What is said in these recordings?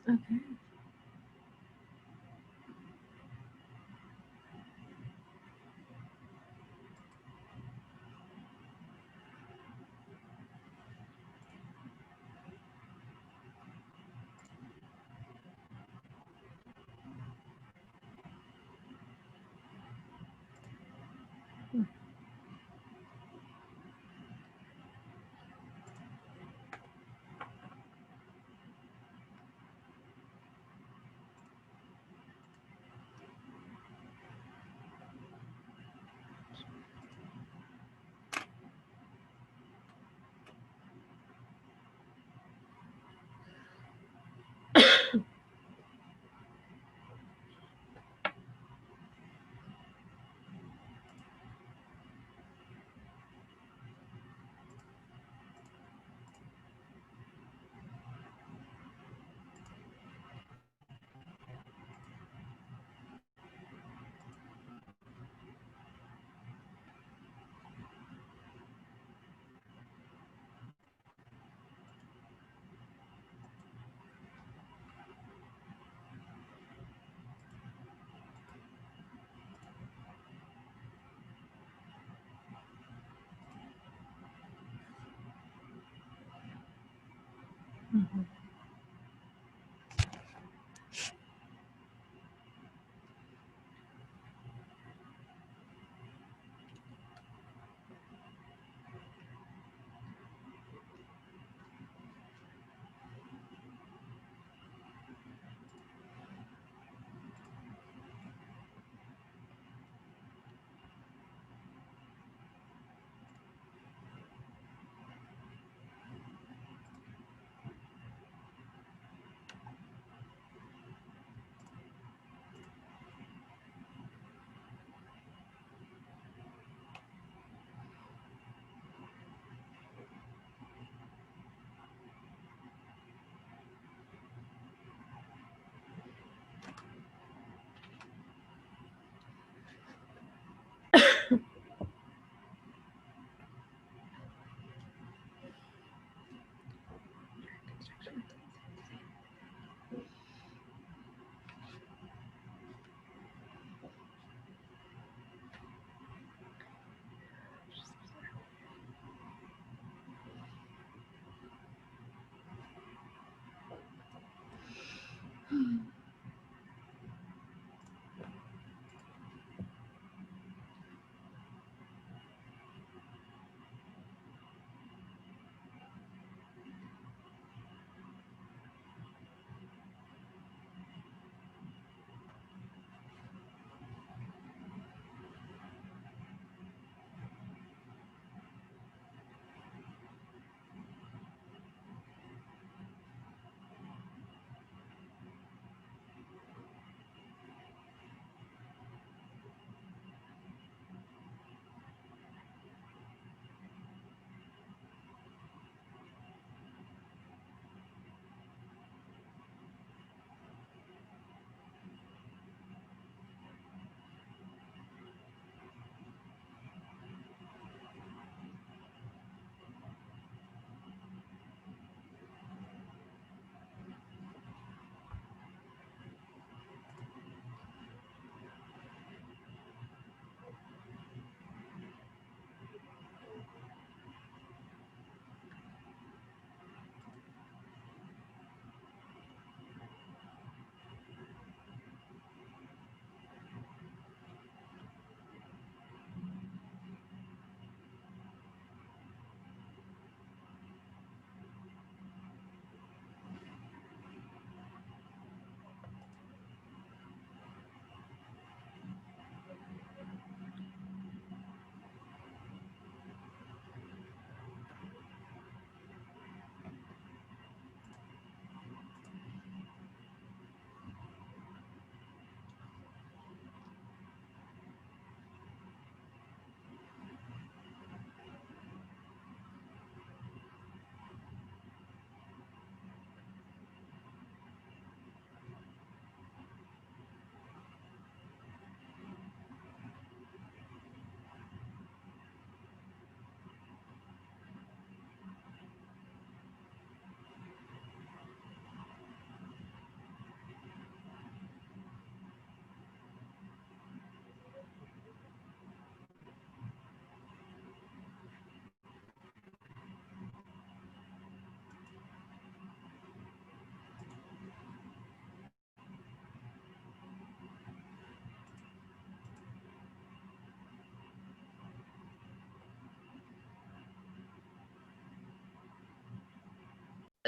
Okay. Mm-hmm.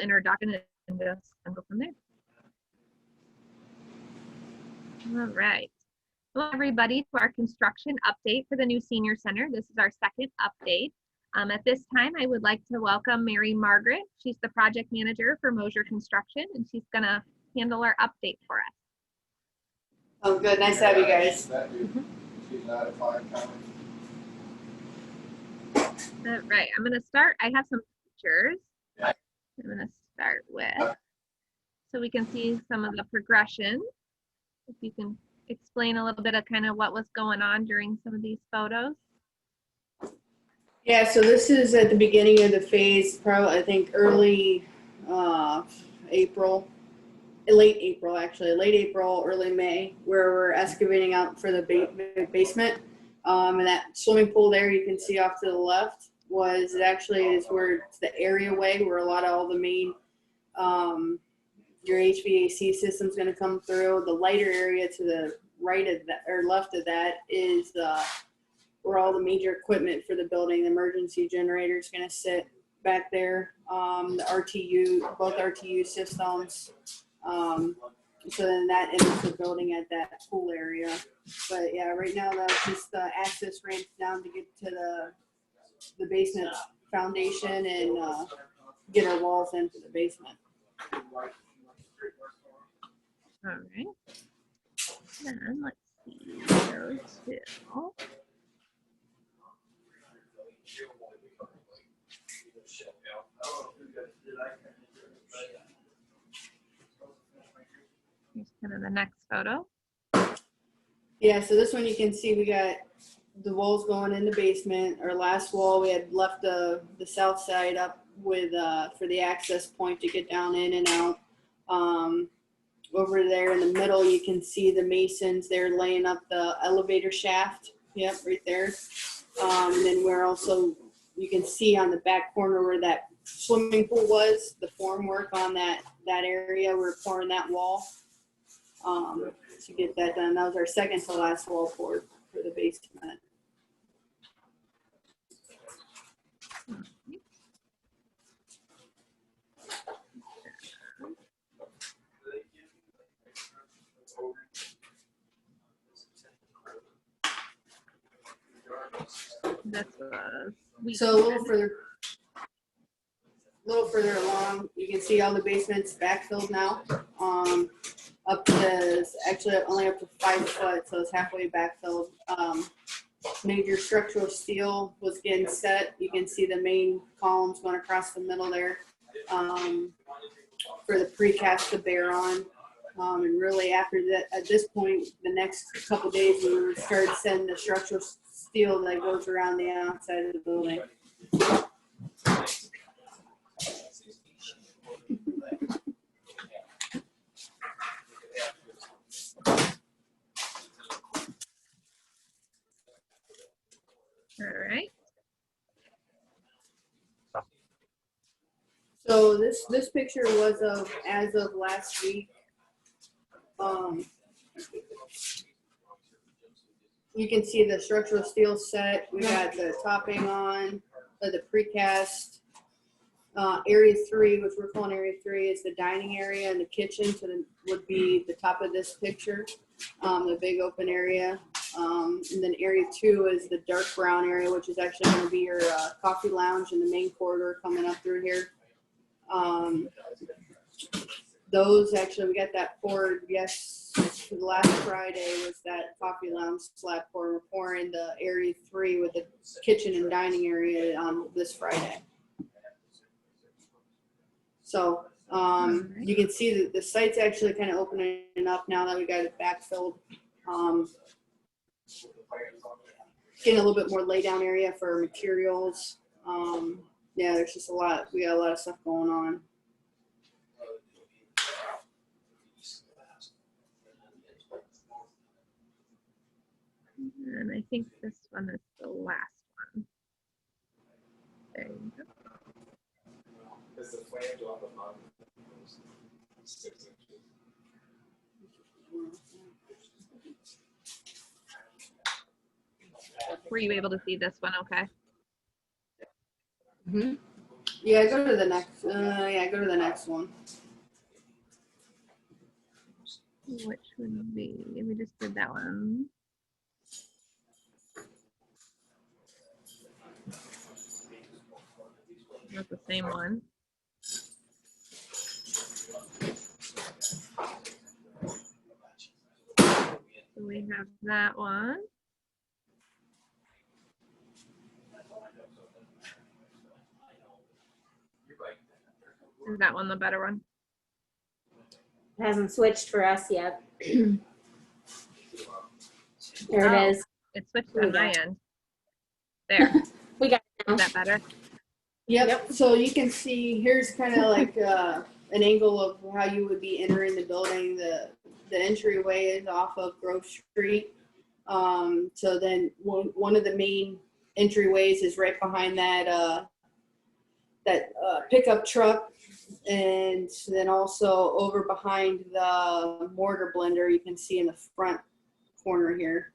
introduction and just go from there. All right. Hello, everybody, to our construction update for the new senior center. This is our second update. At this time, I would like to welcome Mary-Margaret. She's the project manager for Mosier Construction, and she's going to handle our update for us. Oh, good. Nice to have you guys. All right, I'm going to start. I have some pictures I'm going to start with so we can see some of the progression. If you can explain a little bit of kind of what was going on during some of these photos. Yeah, so this is at the beginning of the phase, probably I think early April, late April, early May, where we're excavating out for the basement. And that swimming pool there you can see off to the left was where it's the areaway where a lot of all the main your HVAC system's going to come through. The lighter area to the right of that or left of that is where all the major equipment for the building, the emergency generator is going to sit back there. The RTU, both RTU systems. So then that enters the building at that pool area. But yeah, right now that's just the access ramp down to get to the basement foundation and get our walls into the basement. All right. Then let's see those two. Here's kind of the next photo. Yeah, so this one you can see we got the walls going in the basement. Our last wall, we had left the south side up with for the access point to get down in and out. Over there in the middle, you can see the masons. They're laying up the elevator shaft. Yep, right there. And then we're also, you can see on the back corner where that swimming pool was, the formwork on that area. We're pouring that wall to get that done. That was our second to last wall poured for the basement. So a little further along, you can see all the basements backfilled now. Up to actually only up to 5 foot, so it's halfway backfilled. Major structural steel was getting set. You can see the main columns going across the middle there for the precast to bear on. And really after that, at this point, the next couple days, we will start sending the structural steel that goes around the outside of the building. All right. So this picture was as of last week. You can see the structural steel set. We got the topping on, the precast. Area 3, which we're calling Area 3, is the dining area and the kitchen. So would be the top of this picture, the big open area. And then Area 2 is the dark brown area, which is actually going to be your coffee lounge in the main corridor coming up through here. Those actually, we got that poured, yes, the last Friday was that coffee lounge slab pour. We're pouring the Area 3 with the kitchen and dining area on this Friday. So you can see that the site's actually kind of opening up now that we got it backfilled. Getting a little bit more lay down area for materials. Yeah, there's just a lot. We got a lot of stuff going on. And I think this one is the last one. There you go. Is the flange on the bottom 6 inches? Were you able to see this one okay? Mm-hmm. Yeah, go to the next, yeah, go to the next one. Which would be, we just did that one. Not the same one. So we have that one. Is that one the better one? It hasn't switched for us yet. There Oh. it is. It switched There we on my go. end. There. We got it now. Is that better? Yep, so you can see, here's kind of like an angle of how you would be entering the building. The entryway is off of Grove Street. So then one of the main entryways is right behind that pickup truck. And then also over behind the mortar blender, you can see in the front corner here.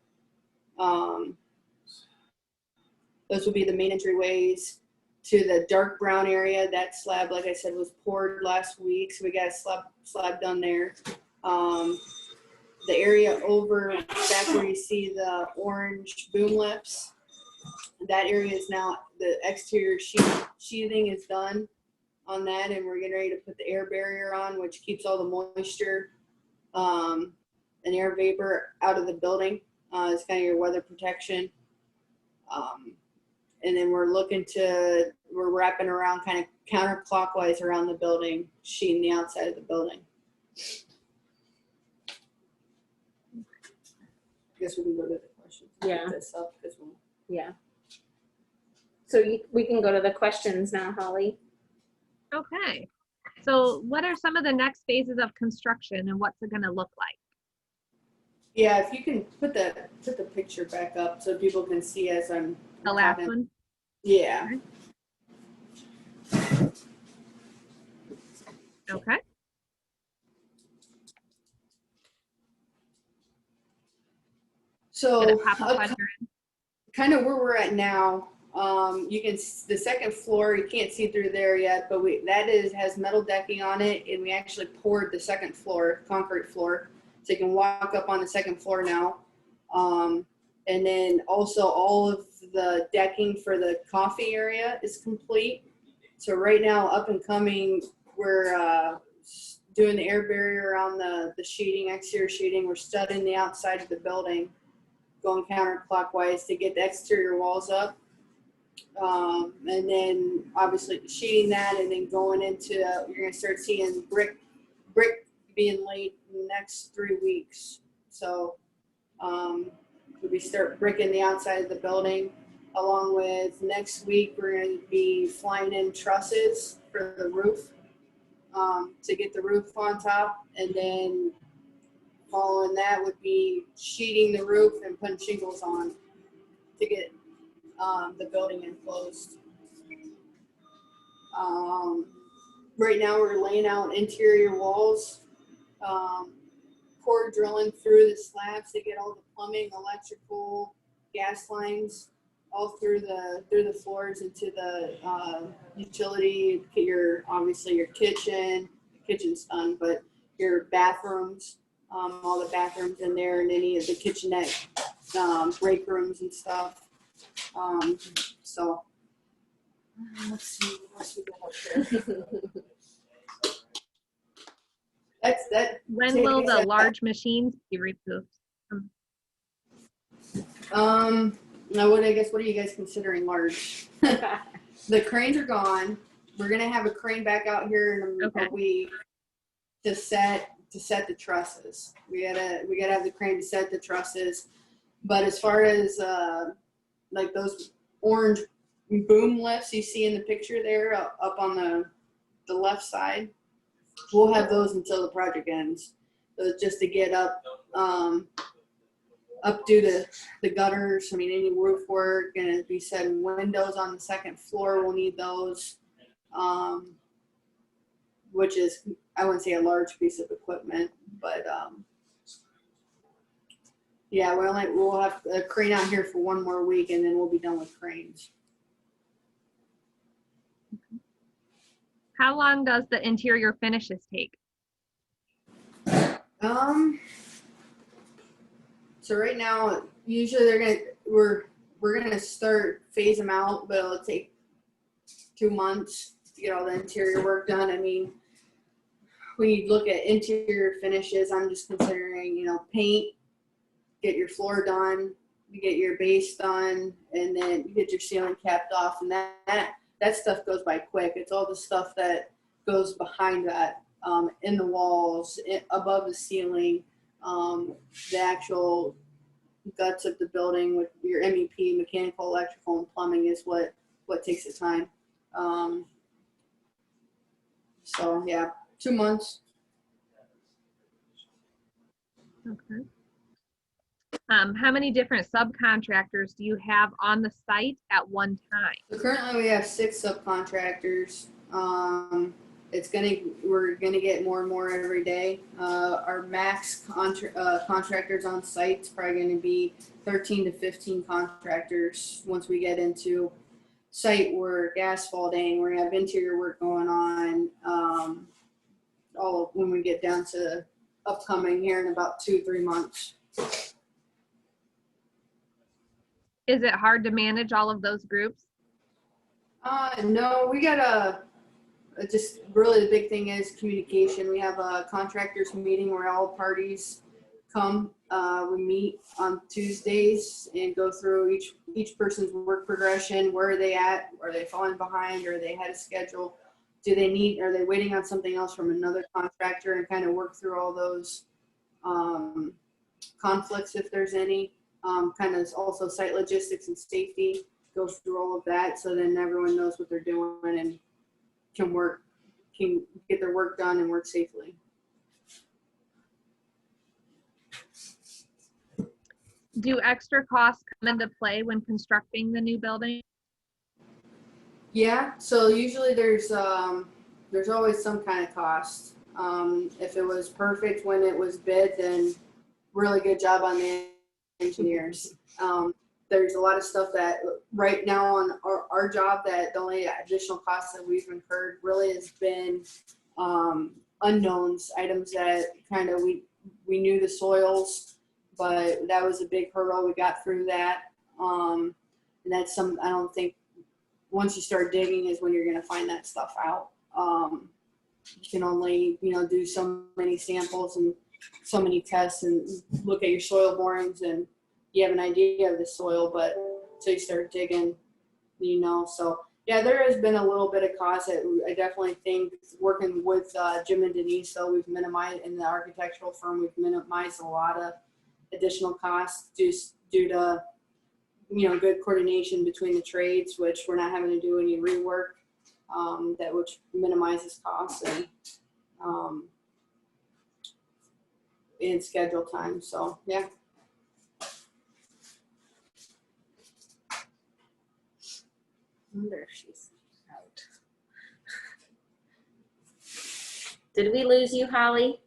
Those would be the main entryways to the dark brown area. That slab, like I said, was poured last week, so we got a slab done there. The area over back where you see the orange boom lips, that area is now, the exterior sheathing is done on that, and we're getting ready to put the air barrier on, which keeps all the moisture and air vapor out of the building. It's kind of your weather protection. And then we're wrapping around kind of counterclockwise around the building, sheeting the outside of the building. I guess we can go to the questions. Yeah. Get this up as well. Yeah. So we can go to the questions now, Holly. Okay. So what are some of the next phases of construction and what's it going to look like? Yeah, if you can put the picture back up so people can see as I'm The last talking. one? Yeah. Okay. So Did it pop up on your end? kind of where we're at now, you can the second floor, you can't see through there yet, but has metal decking on it, and we actually poured the second floor, concrete floor, so you can walk up on the second floor now. And then also all of the decking for the coffee area is complete. So right now, up and coming, we're doing the air barrier around the sheeting, exterior sheeting. We're studding the outside of the building, going counterclockwise to get the exterior walls up. And then obviously sheeting that, and then going into, you're gonna start seeing brick being laid in the next 3 weeks. So we start bricking the outside of the building, along with next week we're going to be flying in trusses for the roof, to get the roof on top, and then following that would be sheeting the roof and putting shingles on to get the building enclosed. Right now we're laying out interior walls, core drilling through the slabs to get all the plumbing, electrical, gas lines all through the floors into the utility. Obviously your kitchen's done, but your bathrooms, all the bathrooms in there, and any of the kitchenette break rooms and stuff. So let's see what else we got up there. That's that. When will the large machines be removed? Now what are you guys considering large? The cranes are gone. We're gonna have a crane back out here in a week to set the trusses. We gotta have the crane to set the trusses. But as far as like those orange boom lifts you see in the picture there up on the left side, we'll have those until the project ends. So just to get up due to the gutters. I mean, any roof work, and it'd be setting windows on the second floor. We'll need those, which is, I wouldn't say a large piece of equipment, but yeah, we'll have a crane out here for 1 more week, and then we'll be done with cranes. How long does the interior finishes take? So right now, usually we're gonna start phase them out, but it'll take 2 months to get all the interior work done. I mean, when you look at interior finishes, I'm just considering, paint, get your floor done, you get your base done, and then you get your ceiling capped off, and that stuff goes by quick. It's all the stuff that goes behind that, in the walls, above the ceiling, the actual guts of the building with your MEP, mechanical, electrical, and plumbing is what takes the time. So yeah, 2 months. Okay. How many different subcontractors do you have on the site at one time? So currently we have 6 subcontractors. We're gonna get more and more every day. Our max contractors on site is probably gonna be 13 to 15 contractors once we get into site work, asphalting. We're gonna have interior work going on. All of when we get down to upcoming here in about 2-3 months. Is it hard to manage all of those groups? No, we got just really the big thing is communication. We have a contractors meeting where all parties come. We meet on Tuesdays and go through each person's work progression. Where are they at? Are they falling behind? Are they ahead of schedule? Are they waiting on something else from another contractor, and kind of work through all those conflicts if there's any. Kind of also site logistics and safety, goes through all of that, so then everyone knows what they're doing and can get their work done and work safely. Do extra costs come into play when constructing the new building? Yeah, so usually there's always some kind of cost. If it was perfect when it was bid, then really good job on the engineers. There's a lot of stuff that right now on our job that the only additional costs that we've incurred really has been unknowns, items that kind of we knew the soils, but that was a big hurdle. We got through that. And that's I don't think once you start digging is when you're going to find that stuff out. You can only, do so many samples and so many tests and look at your soil borings, and you have an idea of the soil, but until you start digging, so yeah, there has been a little bit of cost. I definitely think working with Jim and Denise, though, we've minimized, in the architectural firm, we've minimized a lot of additional costs just due to, good coordination between the trades, which we're not having to do any rework, which minimizes costs and schedule time. So yeah. I wonder if she's out. Did we lose you, Holly?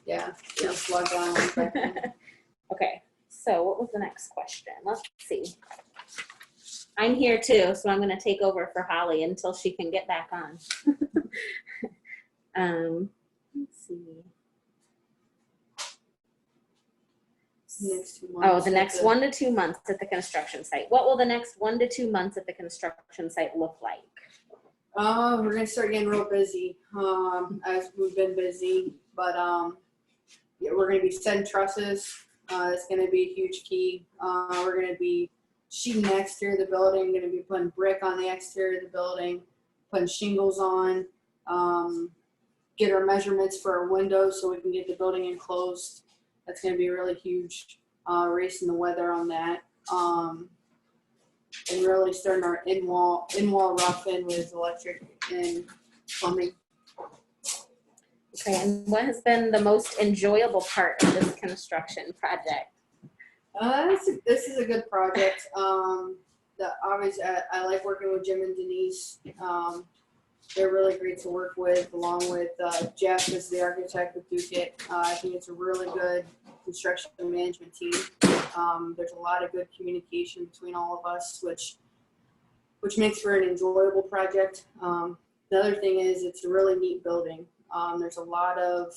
Yeah, just log on. Okay, so what was the next question? Let's see. I'm here too, so I'm going to take over for Holly until she can get back on. Let's see. Next 2 months. Oh, the next 1 to 2 months at the construction site. What will the next 1 to 2 months at the construction site look like? We're gonna start getting real busy. As we've been busy, but yeah, we're gonna be setting trusses. It's gonna be a huge key. We're gonna be sheeting the exterior of the building. Gonna be putting brick on the exterior of the building, putting shingles on. Get our measurements for our windows so we can get the building enclosed. That's gonna be really huge. Racing the weather on that. And really starting our in-wall rough-in with electric and plumbing. Okay, and what has been the most enjoyable part of this construction project? This is a good project. Obviously, I like working with Jim and Denise. They're really great to work with, along with Jeff as the architect with Duke. I think it's a really good construction management team. There's a lot of good communication between all of us, which which makes for an enjoyable project. The other thing is it's a really neat building. There's a lot of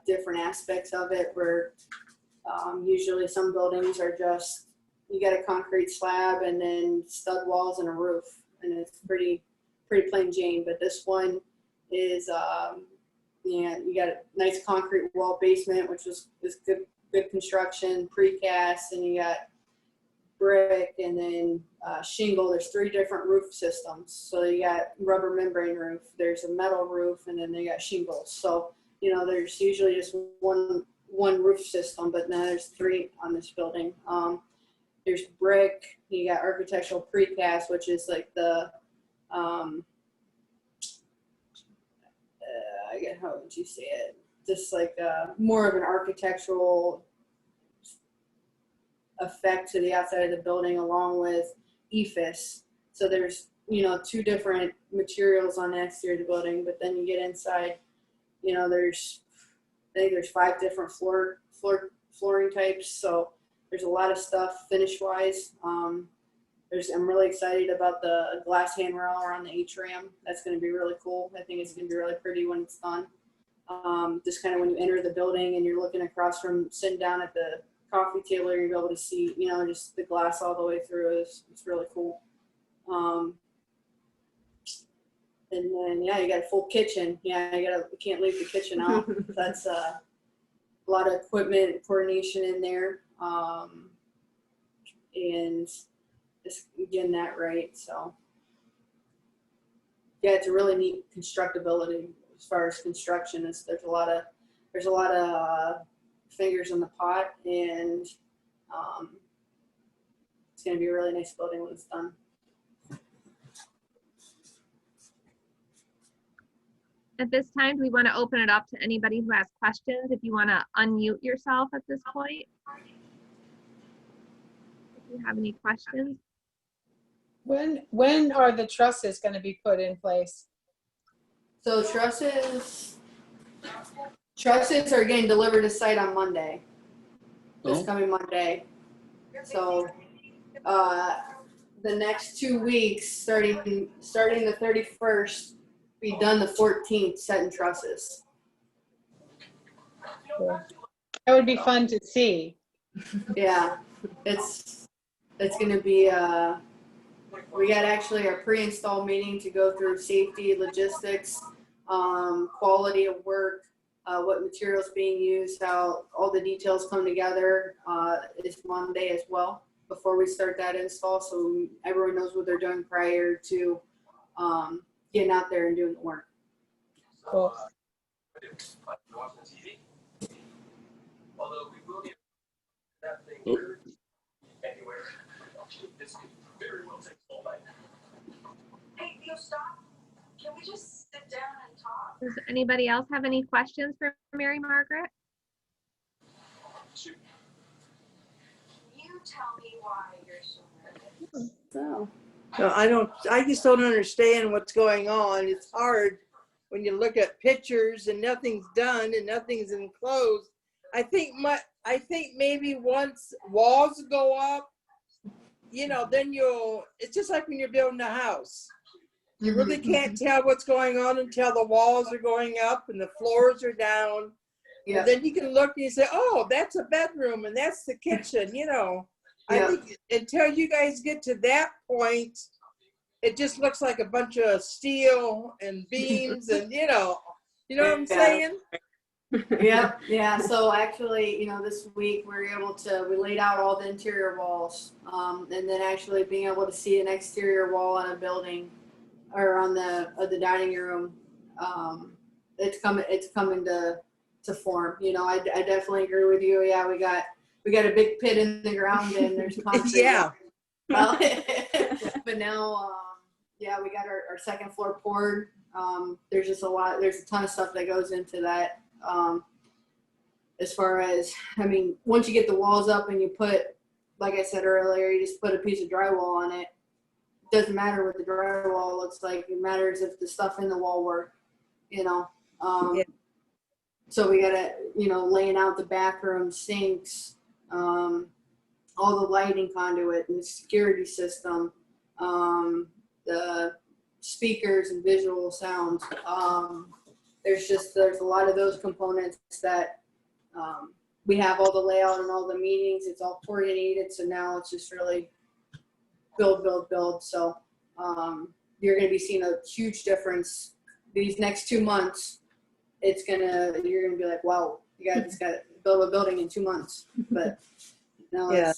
different aspects of it where usually some buildings are just, you got a concrete slab and then stud walls and a roof, and it's pretty plain Jane. But this one is, yeah, you got a nice concrete wall basement, which is good construction, precast, and you got brick and then shingle. There's 3 different roof systems. So you got rubber membrane roof, there's a metal roof, and then they got shingles. So, you know, there's usually just one roof system, but now there's 3 on this building. There's brick, you got architectural precast, which is like the, I guess, how would you say it? Just like more of an architectural effect to the outside of the building, along with EFIS. So there's, you know, 2 different materials on the exterior of the building, but then you get inside, you know, I think there's 5 different flooring types. So there's a lot of stuff finish wise. I'm really excited about the glass handrail around the atrium. That's going to be really cool. I think it's going to be really pretty when it's done. Just kind of when you enter the building and you're looking across from sitting down at the coffee table, you're able to see, you know, just the glass all the way through. It's really cool. And then, yeah, you got a full kitchen. Yeah, you can't leave the kitchen out. That's a lot of equipment and coordination in there. And just getting that right. So, yeah, it's a really neat constructability as far as construction. There's a lot of fingers in the pot, and it's going to be a really nice building when it's done. At this time, we want to open it up to anybody who has questions. If you want to unmute yourself at this point. If you have any questions. When are the trusses going to be put in place? So trusses are getting delivered to site on Monday. This coming Monday. So the next 2 weeks, starting the 31st, be done the 14th, setting trusses. That would be fun to see. Yeah, it's going to be. We got actually our pre-install meeting to go through safety, logistics, quality of work, what materials being used, how all the details come together. Is Monday as well before we start that install, so everyone knows what they're doing prior to getting out there and doing the work. Cool. Although we will get that thing anywhere. This could very well take all night. Hey, Theo, stop. Can we just sit down and talk? Does anybody else have any questions for Mary-Margaret? Shoot. Can you tell me why you're so nervous? So. No, I just don't understand what's going on. It's hard when you look at pictures and nothing's done and nothing's enclosed. I think maybe once walls go up, you know, then it's just like when you're building a house. You really can't tell what's going on until the walls are going up and the floors are down. Yeah. And then you can look and you say, oh, that's a bedroom and that's the kitchen, you know. I think until you guys get to that point, it just looks like a bunch of steel and beams and, you know what I'm saying? Yeah. So actually, you know, this week we laid out all the interior walls, and then actually being able to see an exterior wall on a building or on the dining room, it's coming to form. You know, I definitely agree with you. Yeah, we got a big pit in the ground and there's concrete. Yeah. But now, yeah, we got our second floor poured. There's a ton of stuff that goes into that. As far as, I mean, once you get the walls up and you put, like I said earlier, you just put a piece of drywall on it. It doesn't matter what the drywall looks like. It matters if the stuff in the wall work, you know. So we gotta, you know, laying out the bathroom sinks, all the lighting conduit and the security system, the speakers and visual sound. There's a lot of those components that we have all the layout and all the meetings. It's all coordinated. So now it's just really build. So you're going to be seeing a huge difference these next 2 months. You're going to be like, wow, you guys just got to build a building in 2 months. But no, Yeah.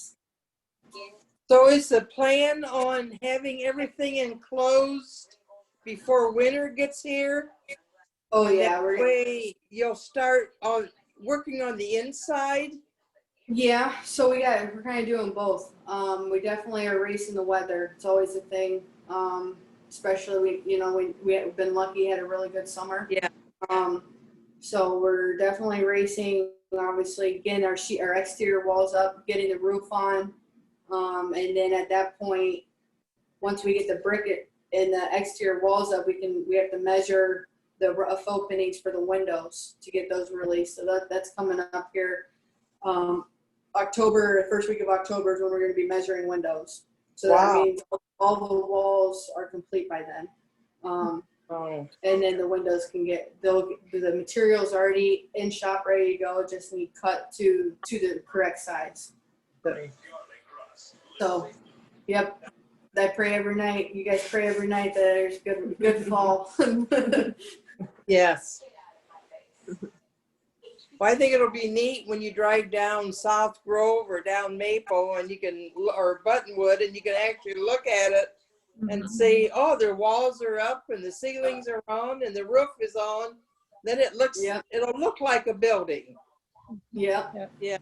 So is the plan on having everything enclosed before winter gets here? oh And yeah, that way you'll start on working on the inside? Yeah, so we're kind of doing both. We definitely are racing the weather. It's always a thing. Especially we've been lucky, had a really good summer. Yeah. So we're definitely racing. Obviously, getting our exterior walls up, getting the roof on, and then at that point, once we get the brick and the exterior walls up, we have to measure the rough openings for the windows to get those released. So that's coming up here. October, first week of October is when we're going to be measuring windows. So Wow. that means all the walls are complete by then. And then the windows the material's already in shop, ready to go, just need cut to the correct size. So, yep. I pray every night. You guys pray every night that there's good fall. Yes. Well, I think it'll be neat when you drive down South Grove or down Maple or Buttonwood, and you can actually look at it and say, oh, their walls are up and the ceilings are on and the roof is on. Then it'll look like a building. Yeah. Yeah.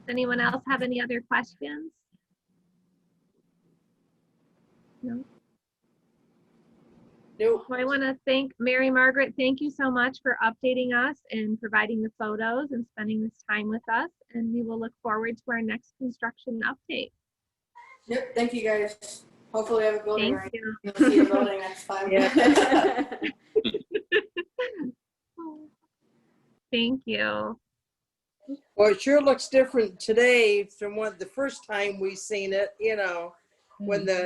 Anyone else have any other questions? No. Nope. Well, I want to thank Mary-Margaret. Thank you so much for updating us and providing the photos and spending this time with us. And we will look forward to our next construction update. Yep. Thank you guys. Hopefully I have a building Thank right. you. You'll see your building next time. Yeah. Thank you. Well, it sure looks different today from the first time we seen it, when the